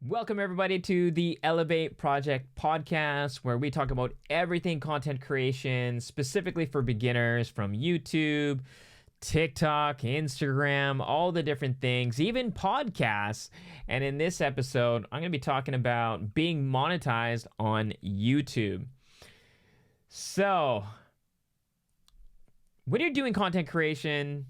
Welcome, everybody, to the Elev8 Project podcast, where we talk about everything content creation, specifically for beginners, from YouTube, TikTok, Instagram, all the different things, even podcasts. And in this episode, I'm going to be talking about being monetized on YouTube. So, when you're doing content creation,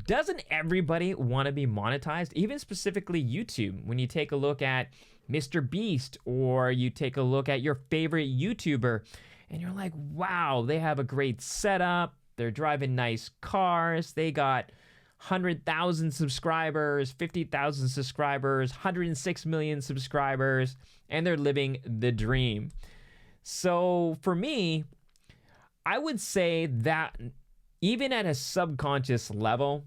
doesn't everybody want to be monetized? Even specifically YouTube. When you take a look at Mr. Beast, or you take a look at your favorite YouTuber, and you're like, wow, they have a great setup. They're driving nice cars. They got 100,000 subscribers, 50,000 subscribers, 106 million subscribers, and they're living the dream. So for me, I would say that even at a subconscious level,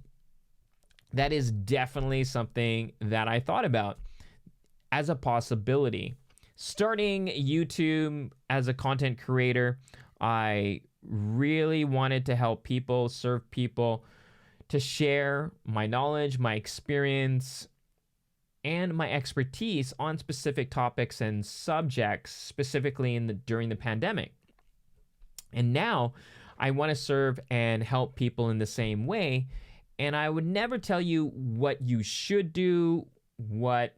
that is definitely something that I thought about as a possibility. Starting YouTube as a content creator, I really wanted to help people, serve people, to share my knowledge, my experience, and my expertise on specific topics and subjects, specifically during the pandemic. And now I want to serve and help people in the same way. And I would never tell you what you should do, what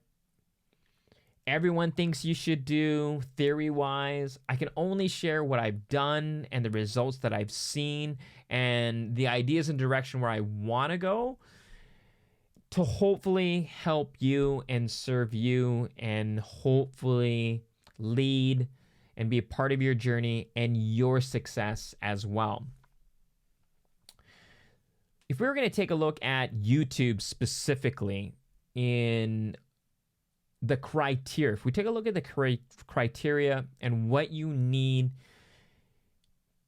everyone thinks you should do theory-wise. I can only share what I've done and the results that I've seen and the ideas and direction where I want to go, to hopefully help you and serve you and hopefully lead and be a part of your journey and your success as well. If we were going to take a look at YouTube specifically in the criteria, if we take a look at the criteria and what you need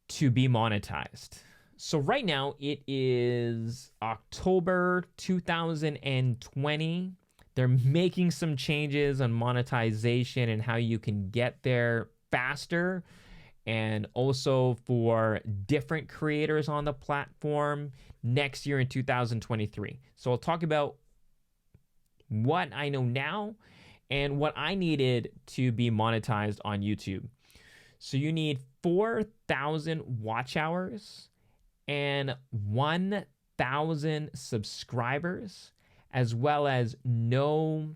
to be monetized. So right now it is October 2020. They're making some changes on monetization and how you can get there faster, and also for different creators on the platform next year in 2023. So I'll talk about what I know now and what I needed to be monetized on YouTube. So you need 4,000 watch hours and 1,000 subscribers, as well as no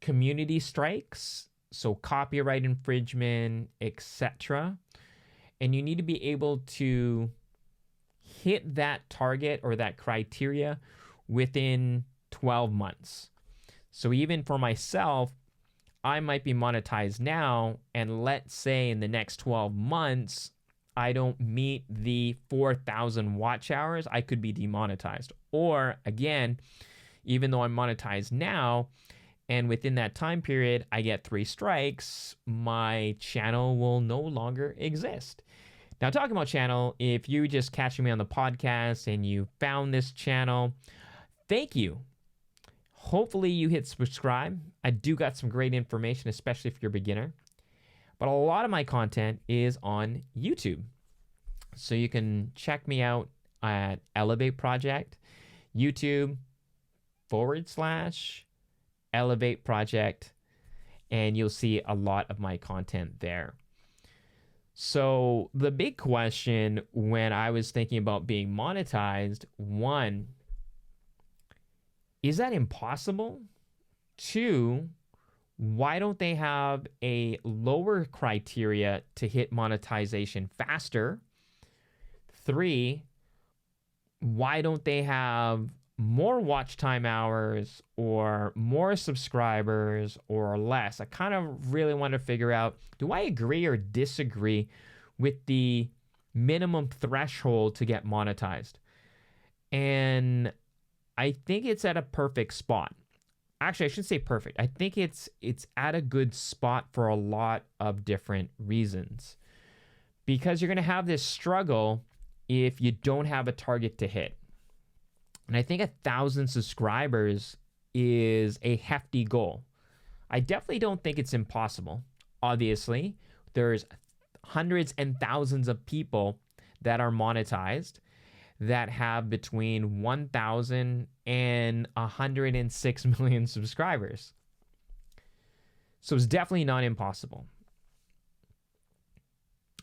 community strikes, so copyright infringement, etc. And you need to be able to hit that target or that criteria within 12 months. So even for myself, I might be monetized now, and let's say in the next 12 months, I don't meet the 4,000 watch hours, I could be demonetized. Or again, even though I'm monetized now, and within that time period, I get 3 strikes, my channel will no longer exist. Now, talking about channel, if you just catching me on the podcast and you found this channel, thank you. Hopefully you hit subscribe. I do got some great information, especially if you're a beginner. But a lot of my content is on YouTube. So you can check me out at Elev8 Project, YouTube/Elev8 Project, and you'll see a lot of my content there. So the big question when I was thinking about being monetized, 1, is that impossible? 2, why don't they have a lower criteria to hit monetization faster? 3, why don't they have more watch time hours or more subscribers or less? I kind of really want to figure out, do I agree or disagree with the minimum threshold to get monetized? And I think it's at a perfect spot. Actually, I shouldn't say perfect. I think it's at a good spot for a lot of different reasons. Because you're going to have this struggle if you don't have a target to hit. And I think 1,000 subscribers is a hefty goal. I definitely don't think it's impossible. Obviously, there's hundreds and thousands of people that are monetized that have between 1,000 and 106 million subscribers. So it's definitely not impossible.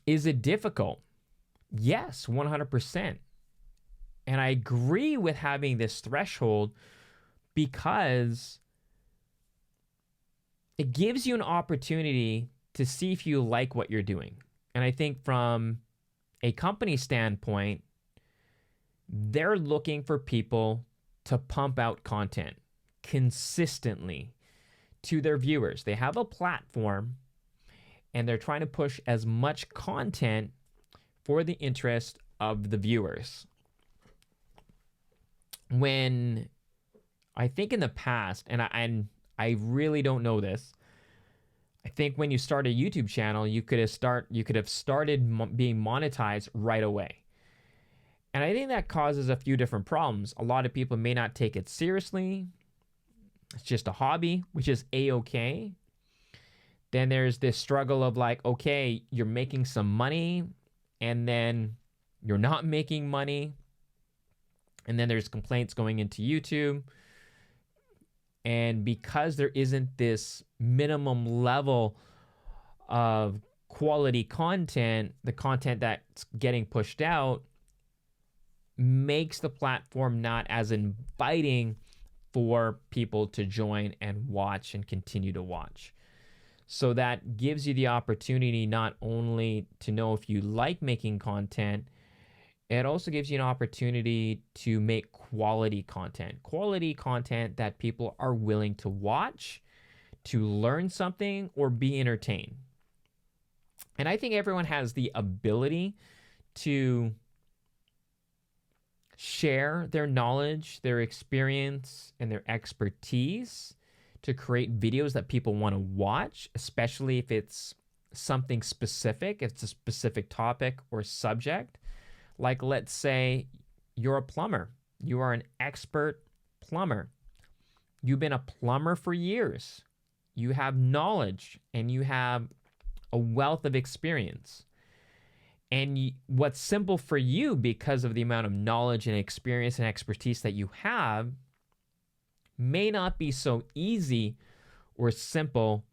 Is it difficult? Yes, 100%. And I agree with having this threshold because it gives you an opportunity to see if you like what you're doing. And I think from a company standpoint, they're looking for people to pump out content consistently to their viewers. They have a platform and they're trying to push as much content for the interest of the viewers. When I think in the past, and I really don't know this, I think when you start a YouTube channel, you could have started being monetized right away. And I think that causes a few different problems. A lot of people may not take it seriously. It's just a hobby, which is a-okay. Then there's this struggle of like, okay, you're making some money and then you're not making money. And then there's complaints going into YouTube. And because there isn't this minimum level of quality content, the content that's getting pushed out makes the platform not as inviting for people to join and watch and continue to watch. So that gives you the opportunity not only to know if you like making content, it also gives you an opportunity to make quality content that people are willing to watch, to learn something, or be entertained. And I think everyone has the ability to share their knowledge, their experience, and their expertise to create videos that people want to watch, especially if it's something specific, if it's a specific topic or subject. Like, let's say you're a plumber. You are an expert plumber. You've been a plumber for years. You have knowledge and you have a wealth of experience. And what's simple for you because of the amount of knowledge and experience and expertise that you have may not be so easy or simple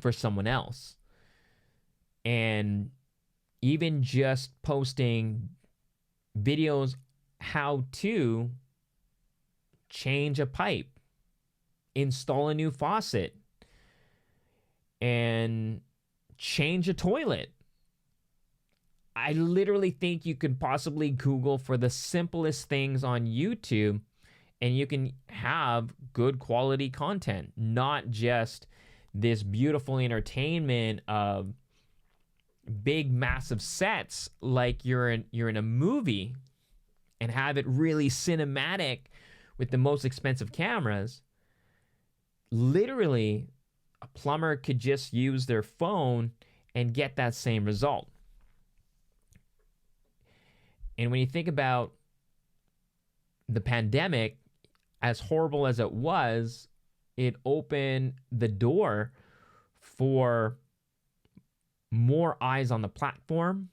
for someone else. And even just posting videos how to change a pipe, install a new faucet, and change a toilet. I literally think you could possibly Google for the simplest things on YouTube and you can have good quality content, not just this beautiful entertainment of big massive sets like you're in a movie and have it really cinematic with the most expensive cameras. Literally, a plumber could just use their phone and get that same result. And when you think about the pandemic, as horrible as it was, it opened the door for more eyes on the platform,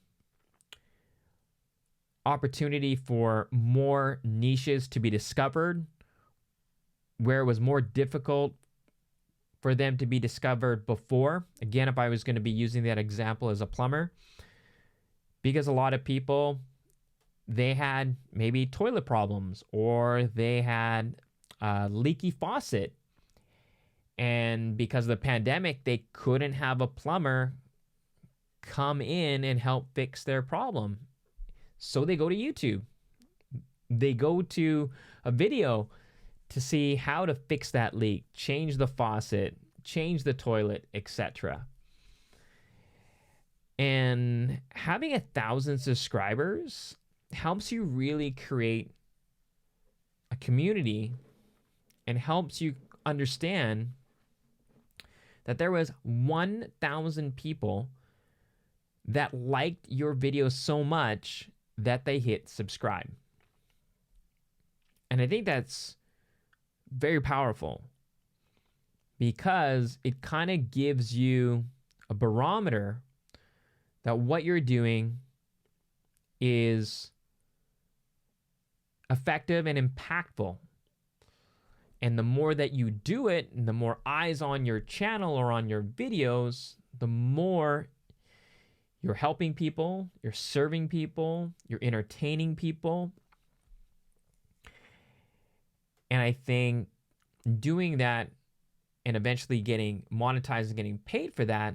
opportunity for more niches to be discovered, where it was more difficult for them to be discovered before. Again, if I was going to be using that example as a plumber, because a lot of people, they had maybe toilet problems or they had a leaky faucet. And because of the pandemic, they couldn't have a plumber come in and help fix their problem. So they go to YouTube. They go to a video to see how to fix that leak, change the faucet, change the toilet, etc. And having 1,000 subscribers helps you really create a community and helps you understand that there was 1,000 people that liked your video so much that they hit subscribe. And I think that's very powerful because it kind of gives you a barometer that what you're doing is effective and impactful. And the more that you do it, and the more eyes on your channel or on your videos, the more you're helping people, you're serving people, you're entertaining people. And I think doing that and eventually getting monetized and getting paid for that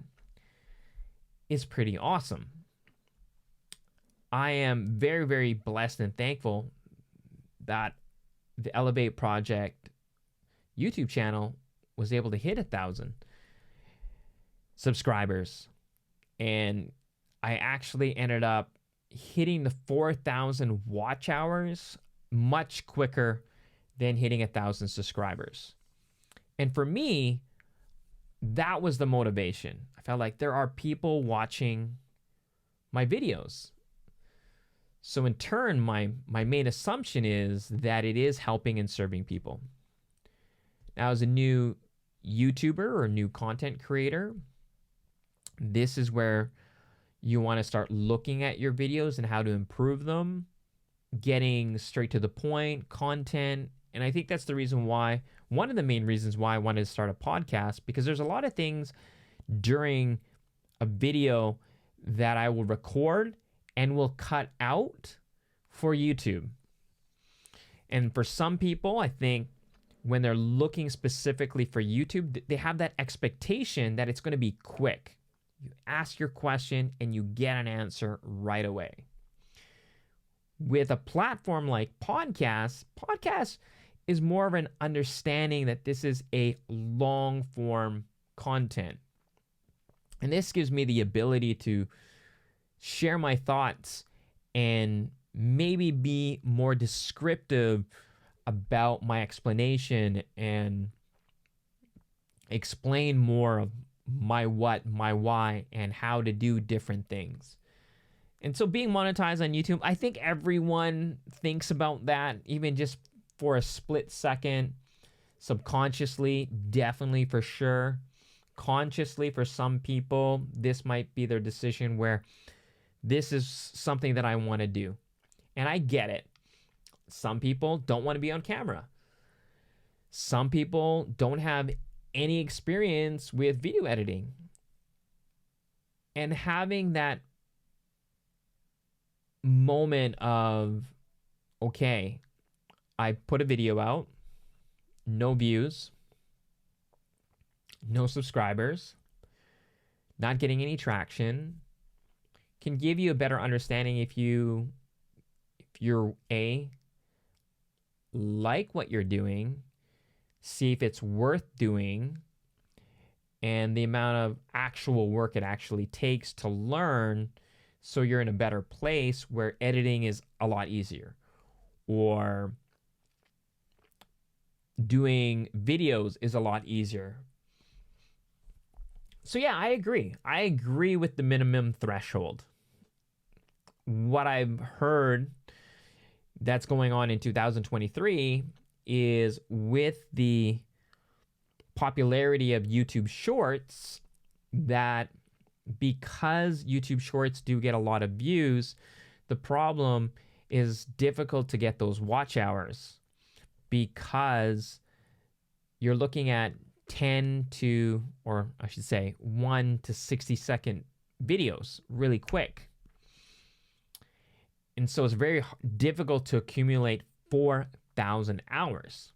is pretty awesome. I am very, very blessed and thankful that the Elev8 Project YouTube channel was able to hit 1,000 subscribers. And I actually ended up hitting the 4,000 watch hours much quicker than hitting 1,000 subscribers. And for me, that was the motivation. I felt like there are people watching my videos. So in turn, my main assumption is that it is helping and serving people. Now, as a new YouTuber or new content creator, this is where you want to start looking at your videos and how to improve them, getting straight to the point, content. And I think that's the reason why, one of the main reasons why I wanted to start a podcast, because there's a lot of things during a video that I will record and will cut out for YouTube. And for some people, I think when they're looking specifically for YouTube, they have that expectation that it's going to be quick. You ask your question and you get an answer right away. With a platform like podcast is more of an understanding that this is a long form content. And this gives me the ability to share my thoughts and maybe be more descriptive about my explanation and explain more of my what, my why, and how to do different things. And so being monetized on YouTube, I think everyone thinks about that, even just for a split second, subconsciously, definitely for sure. Consciously, for some people, this might be their decision where this is something that I want to do. And I get it. Some people don't want to be on camera. Some people don't have any experience with video editing. And having that moment of, okay, I put a video out, no views, no subscribers, not getting any traction, can give you a better understanding if you're like what you're doing, see if it's worth doing, and the amount of actual work it actually takes to learn, so you're in a better place where editing is a lot easier, or doing videos is a lot easier. So yeah, I agree. I agree with the minimum threshold. What I've heard that's going on in 2023 is with the popularity of YouTube Shorts, that because YouTube Shorts do get a lot of views, the problem is difficult to get those watch hours, because you're looking at 1 to 60-second videos really quick. And so it's very difficult to accumulate 4,000 hours.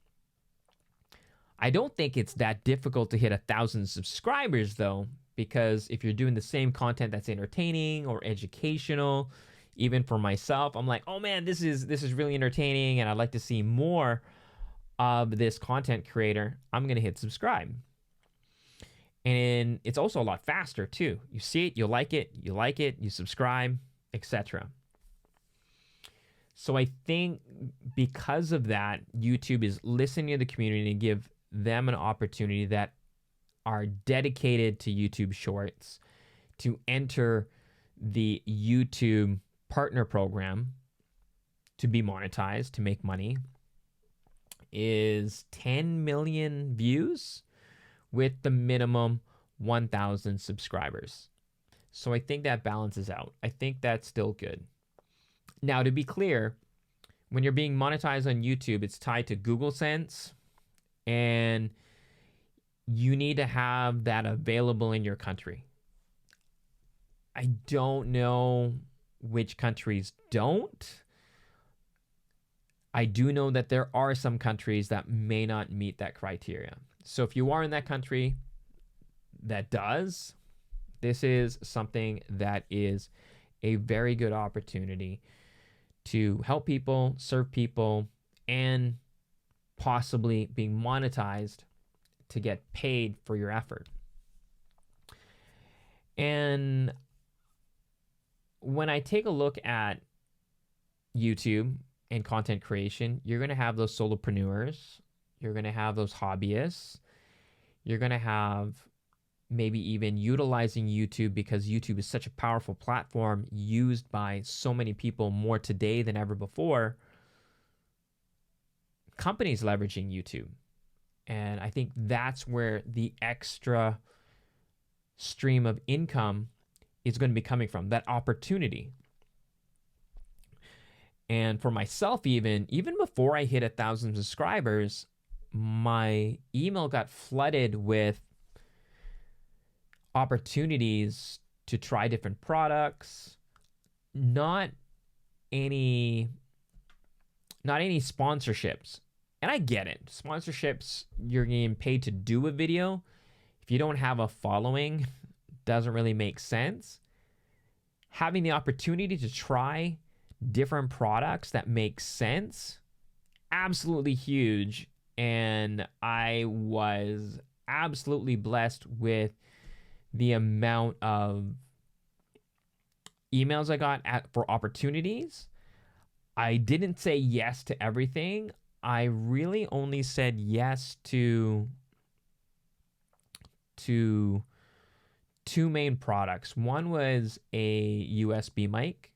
I don't think it's that difficult to hit 1,000 subscribers though, because if you're doing the same content that's entertaining or educational, even for myself, I'm like, oh man, this is really entertaining and I'd like to see more of this content creator, I'm going to hit subscribe. And it's also a lot faster too. You see it, you like it, you subscribe, etc. So I think because of that, YouTube is listening to the community and give them an opportunity that are dedicated to YouTube Shorts to enter the YouTube partner program to be monetized, to make money, is 10 million views with the minimum 1,000 subscribers. So I think that balances out. I think that's still good. Now, to be clear, when you're being monetized on YouTube, it's tied to Google Sense and you need to have that available in your country. I don't know which countries don't. I do know that there are some countries that may not meet that criteria. So if you are in that country that does, this is something that is a very good opportunity to help people, serve people, and possibly being monetized to get paid for your effort. And when I take a look at YouTube and content creation, you're going to have those solopreneurs, you're going to have those hobbyists, you're going to have maybe even utilizing YouTube because YouTube is such a powerful platform used by so many people more today than ever before. Companies leveraging YouTube. And I think that's where the extra stream of income is going to be coming from, that opportunity. And for myself, even before I hit 1,000 subscribers, my email got flooded with opportunities to try different products, not any sponsorships. And I get it. Sponsorships, you're getting paid to do a video. If you don't have a following, doesn't really make sense. Having the opportunity to try different products that make sense, absolutely huge. And I was absolutely blessed with the amount of emails I got for opportunities. I didn't say yes to everything. I really only said yes to two main products. One was a USB mic,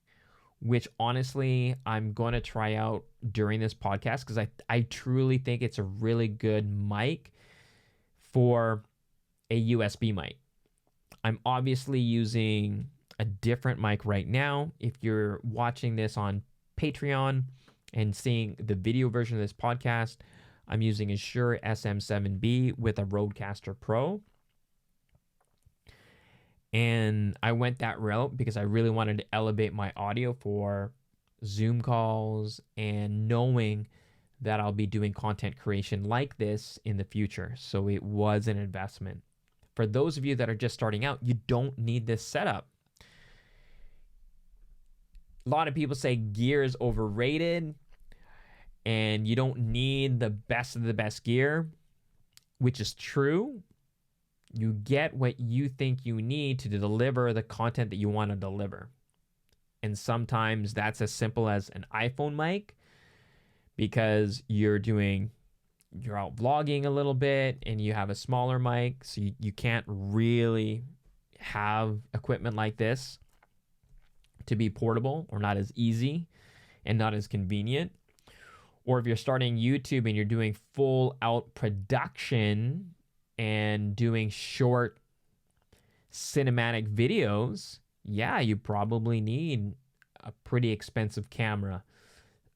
which honestly I'm going to try out during this podcast because I truly think it's a really good mic for a USB mic. I'm obviously using a different mic right now. If you're watching this on Patreon and seeing the video version of this podcast, I'm using a Shure SM7B with a Rodecaster Pro. And I went that route because I really wanted to elevate my audio for Zoom calls and knowing that I'll be doing content creation like this in the future. So it was an investment. For those of you that are just starting out, you don't need this setup. A lot of people say gear is overrated and you don't need the best of the best gear, which is true. You get what you think you need to deliver the content that you want to deliver. And sometimes that's as simple as an iPhone mic because you're out vlogging a little bit and you have a smaller mic, so you can't really have equipment like this to be portable or not as easy and not as convenient. Or if you're starting YouTube and you're doing full out production and doing short cinematic videos, yeah, you probably need a pretty expensive camera,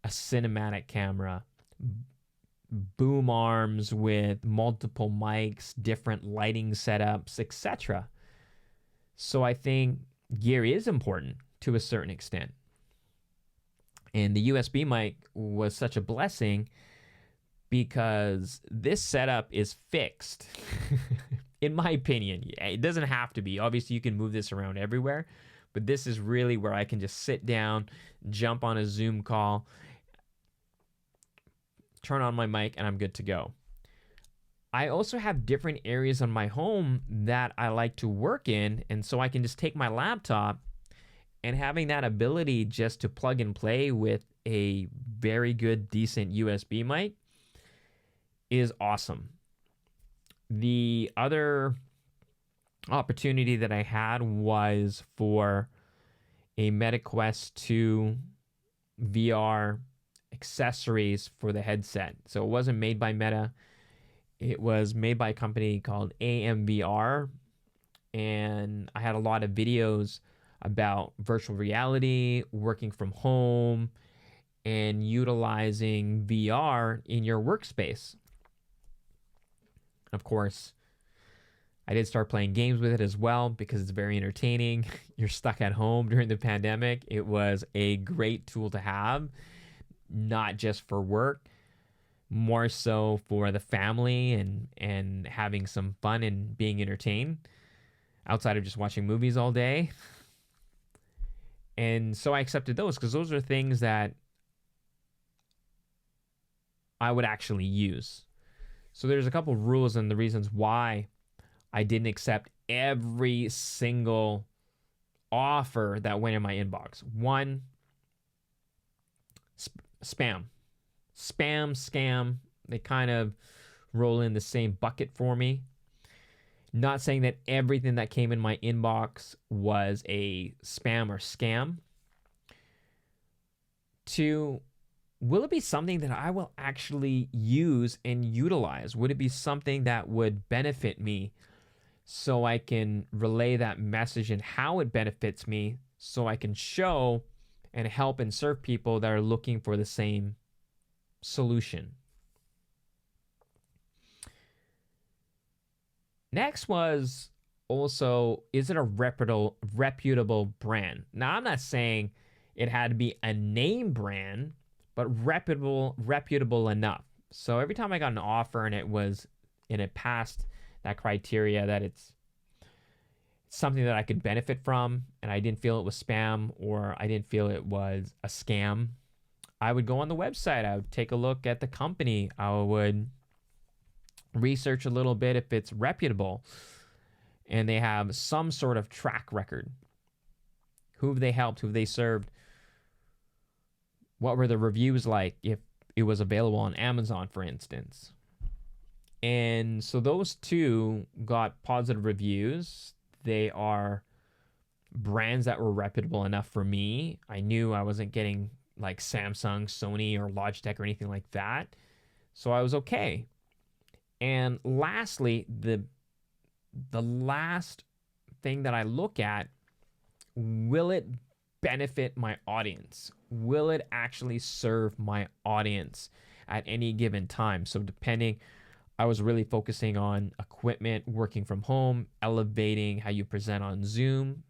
a cinematic camera, boom arms with multiple mics, different lighting setups, etc. So I think gear is important to a certain extent. And the USB mic was such a blessing because this setup is fixed. In my opinion, it doesn't have to be. Obviously, you can move this around everywhere, but this is really where I can just sit down, jump on a Zoom call, turn on my mic, and I'm good to go. I also have different areas on my home that I like to work in, and so I can just take my laptop, and having that ability just to plug and play with a very good, decent USB mic is awesome. The other opportunity that I had was for a Meta Quest 2 VR accessories for the headset. So it wasn't made by Meta. It was made by a company called AMVR. And I had a lot of videos about virtual reality, working from home, and utilizing VR in your workspace. Of course, I did start playing games with it as well because it's very entertaining. You're stuck at home during the pandemic. It was a great tool to have, not just for work, more so for the family and having some fun and being entertained outside of just watching movies all day. And so I accepted those because those are things that I would actually use. So there's a couple rules and the reasons why I didn't accept every single offer that went in my inbox. One, spam. Spam, scam, they kind of roll in the same bucket for me. Not saying that everything that came in my inbox was a spam or scam. Two, will it be something that I will actually use and utilize? Would it be something that would benefit me so I can relay that message and how it benefits me so I can show and help and serve people that are looking for the same solution? Next was also, is it a reputable brand? Now, I'm not saying it had to be a name brand, but reputable enough. So every time I got an offer and it passed that criteria that it's something that I could benefit from, and I didn't feel it was spam or I didn't feel it was a scam, I would go on the website. I would take a look at the company. I would research a little bit if it's reputable and they have some sort of track record. Who have they helped? Who have they served? What were the reviews like if it was available on Amazon, for instance? And so those two got positive reviews. They are brands that were reputable enough for me. I knew I wasn't getting like Samsung, Sony, or Logitech or anything like that. So I was okay. And lastly, the last thing that I look at, will it benefit my audience? Will it actually serve my audience at any given time? So depending, I was really focusing on equipment, working from home, elevating how you present on Zoom.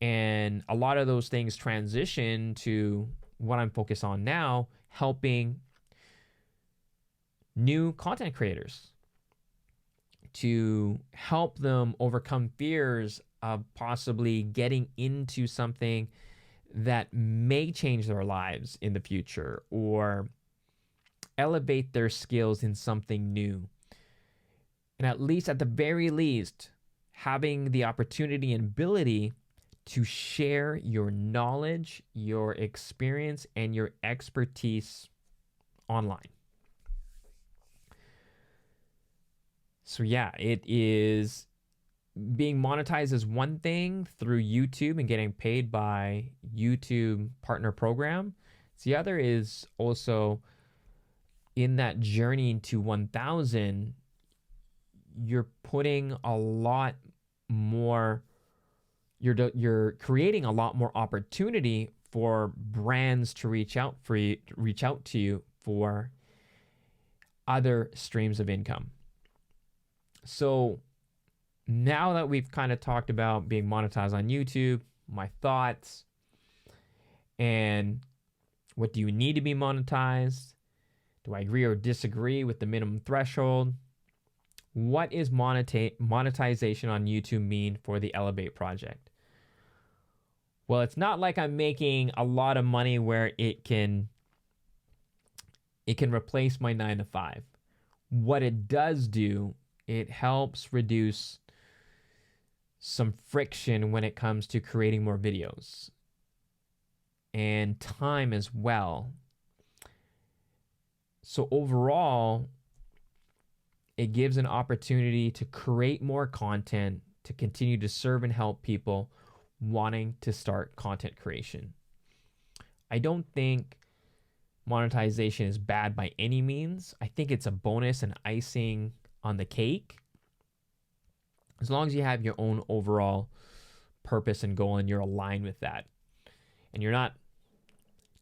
And a lot of those things transition to what I'm focused on now, helping new content creators to help them overcome fears of possibly getting into something that may change their lives in the future or elevate their skills in something new. And at the very least, having the opportunity and ability to share your knowledge, your experience, and your expertise online. So yeah, it is being monetized is one thing through YouTube and getting paid by YouTube partner program. The other is also in that journey to 1,000, you're putting a lot more, you're creating a lot more opportunity for brands to reach out to you for other streams of income. So now that we've kind of talked about being monetized on YouTube, my thoughts, and what do you need to be monetized? Do I agree or disagree with the minimum threshold? What is monetization on YouTube mean for the Elev8 project? Well, it's not like I'm making a lot of money where it can replace my 9 to 5. What it does do, it helps reduce some friction when it comes to creating more videos and time as well. So overall, it gives an opportunity to create more content, to continue to serve and help people wanting to start content creation. I don't think monetization is bad by any means. I think it's a bonus and icing on the cake, as long as you have your own overall purpose and goal and you're aligned with that, and you're not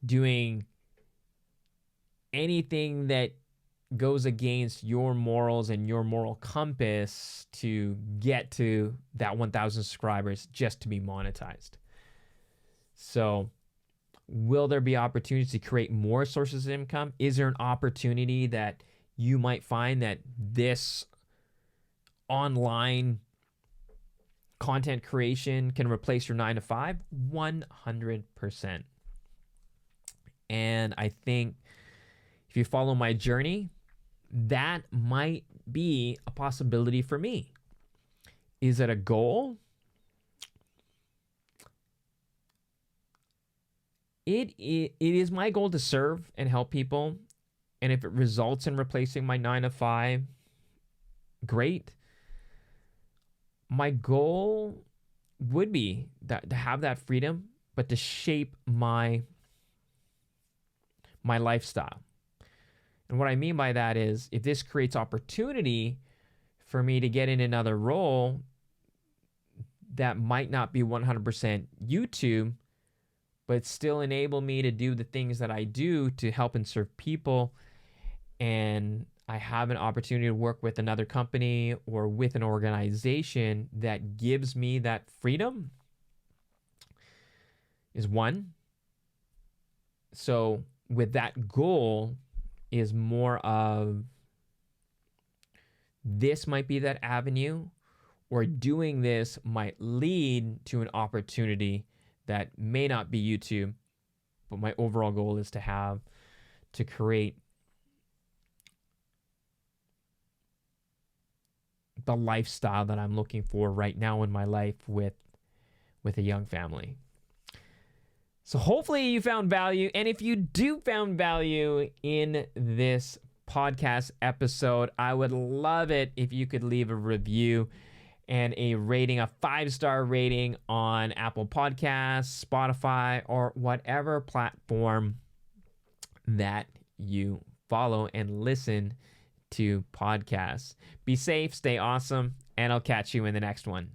doing anything that goes against your morals and your moral compass to get to that 1,000 subscribers just to be monetized. So will there be opportunities to create more sources of income? Is there an opportunity that you might find that this online content creation can replace your 9 to 5? 100%. And I think if you follow my journey, that might be a possibility for me. Is it a goal? It is my goal to serve and help people. And if it results in replacing my 9 to 5, great. My goal would be that to have that freedom, but to shape my lifestyle. And what I mean by that is, if this creates opportunity for me to get in another role that might not be 100% YouTube, but still enable me to do the things that I do to help and serve people, and I have an opportunity to work with another company or with an organization that gives me that freedom, is one. So with that goal is more of, this might be that avenue, or doing this might lead to an opportunity that may not be YouTube, but my overall goal is to create the lifestyle that I'm looking for right now in my life with a young family. So hopefully you found value. And if you do found value in this podcast episode, I would love it if you could leave a review and a rating, a 5-star rating on Apple Podcasts, Spotify, or whatever platform that you follow and listen to podcasts. Be safe, stay awesome, and I'll catch you in the next one.